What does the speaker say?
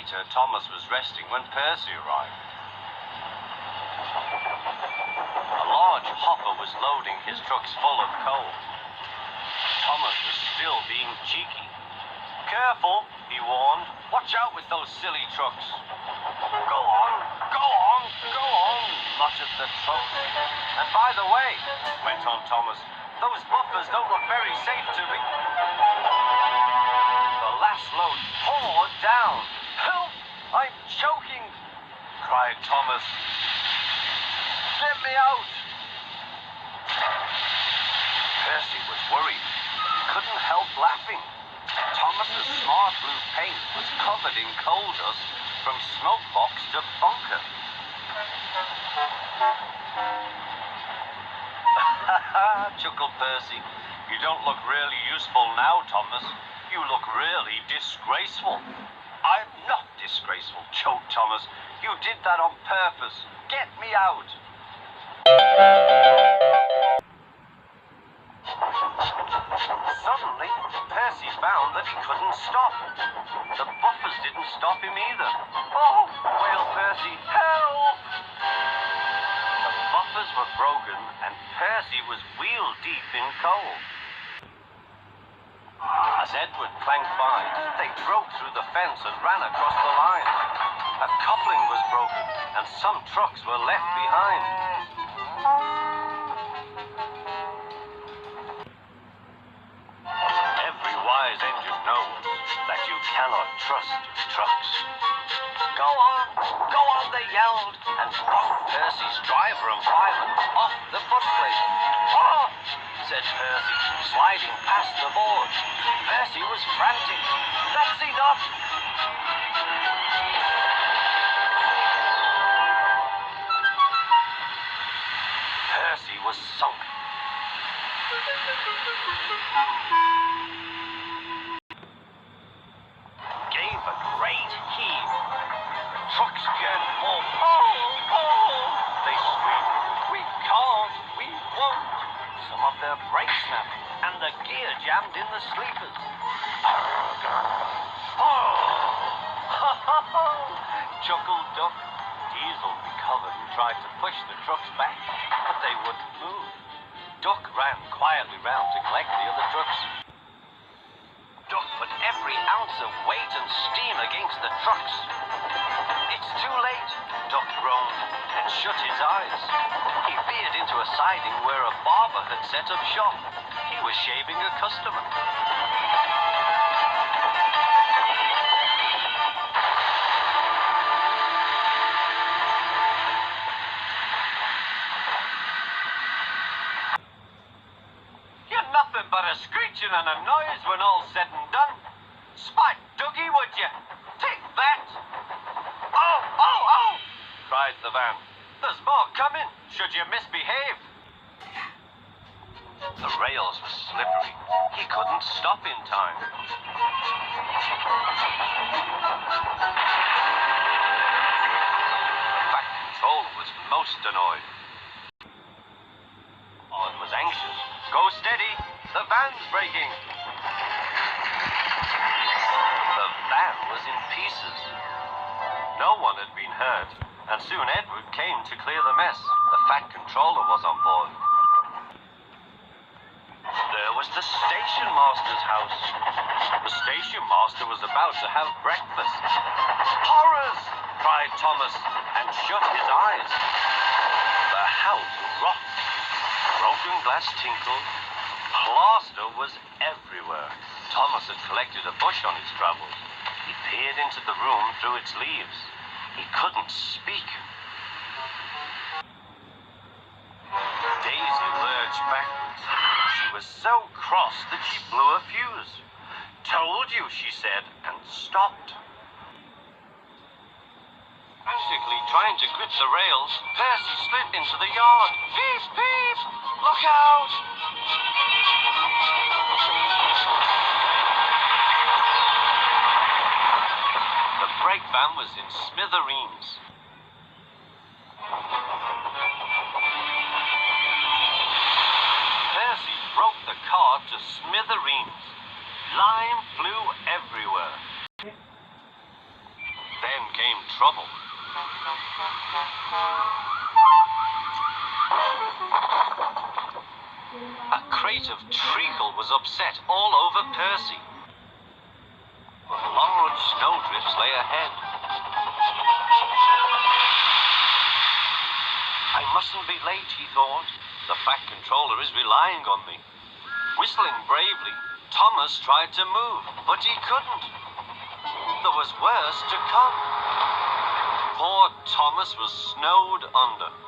later, Thomas was resting when Percy arrived. A large hopper was loading his trucks full of coal. Thomas was still being cheeky. "Careful," he warned. "Watch out with those silly trucks." Go on, go on, muttered the truck. "And by the way," went on Thomas, "those buffers don't look very safe to me." The last load poured down. "Help! I'm choking!" cried Thomas. "Get me out!" Percy was worried, but he couldn't help laughing. Thomas's smart blue paint was covered in coal dust from smoke box to bunker. Chuckled Percy. "You don't look really useful now, Thomas. You look really disgraceful." "I'm not disgraceful," choked Thomas. "You did that on purpose. Get me out." Suddenly, Percy found that he couldn't stop. The buffers didn't stop him either. "Oh!" wailed Percy. "Help!" The buffers were broken and Percy was wheel-deep in coal. As Edward clanked by, they broke through the fence and ran across the line. A coupling was broken and some trucks were left behind. Every wise engine knows that you cannot trust trucks. Go on, they yelled, and knocked Percy's driver and fireman off the footplate. "Oh!" said Percy, sliding past the board. Percy was frantic. "That's enough!" Percy was sunk. Gave a great heave. Trucks began to fall. Oh! They screamed. "We can't, we won't." Some of their brakes snapped, and the gear jammed in the sleepers. Oh! Chuckled Duck. Diesel recovered and tried to push the trucks back, but they wouldn't move. Duck ran quietly round to collect the other trucks. Duck put every ounce of weight and steam against the trucks. "It's too late," Duck groaned and shut his eyes. He veered into a siding where a barber had set up shop. He was shaving a customer. "You're nothing but a screeching and a noise when all's said and done. Spite Dougie, would you? Take that!" Oh! cried the van. "There's more coming, should you misbehave." The rails were slippery. He couldn't stop in time. The Fat Controller was most annoyed. Odd was anxious. "Go steady, the van's breaking." The van was in pieces. No one had been hurt, and soon Edward came to clear the mess. The Fat Controller was on board. There was the station master's house. The station master was about to have breakfast. "Horrors!" cried Thomas, and shut his eyes. The house rocked. Broken glass tinkled. Plaster was everywhere. Thomas had collected a bush on his travels. He peered into the room through its leaves. He couldn't speak. Daisy lurched backwards. She was so cross that she blew a fuse. "Told you," she said, and stopped. Frantically trying to grip the rails, Percy slid into the yard. "Beep, beep! Look out!" The brake van was in smithereens. Percy broke the car to smithereens. Lime flew everywhere. came trouble. A crate of treacle was upset all over Percy. Long snowdrifts lay ahead. I mustn't be late, he thought. The Fat Controller is relying on me. Whistling bravely, Thomas tried to move, but he couldn't. There was worse to come. Poor Thomas was snowed under.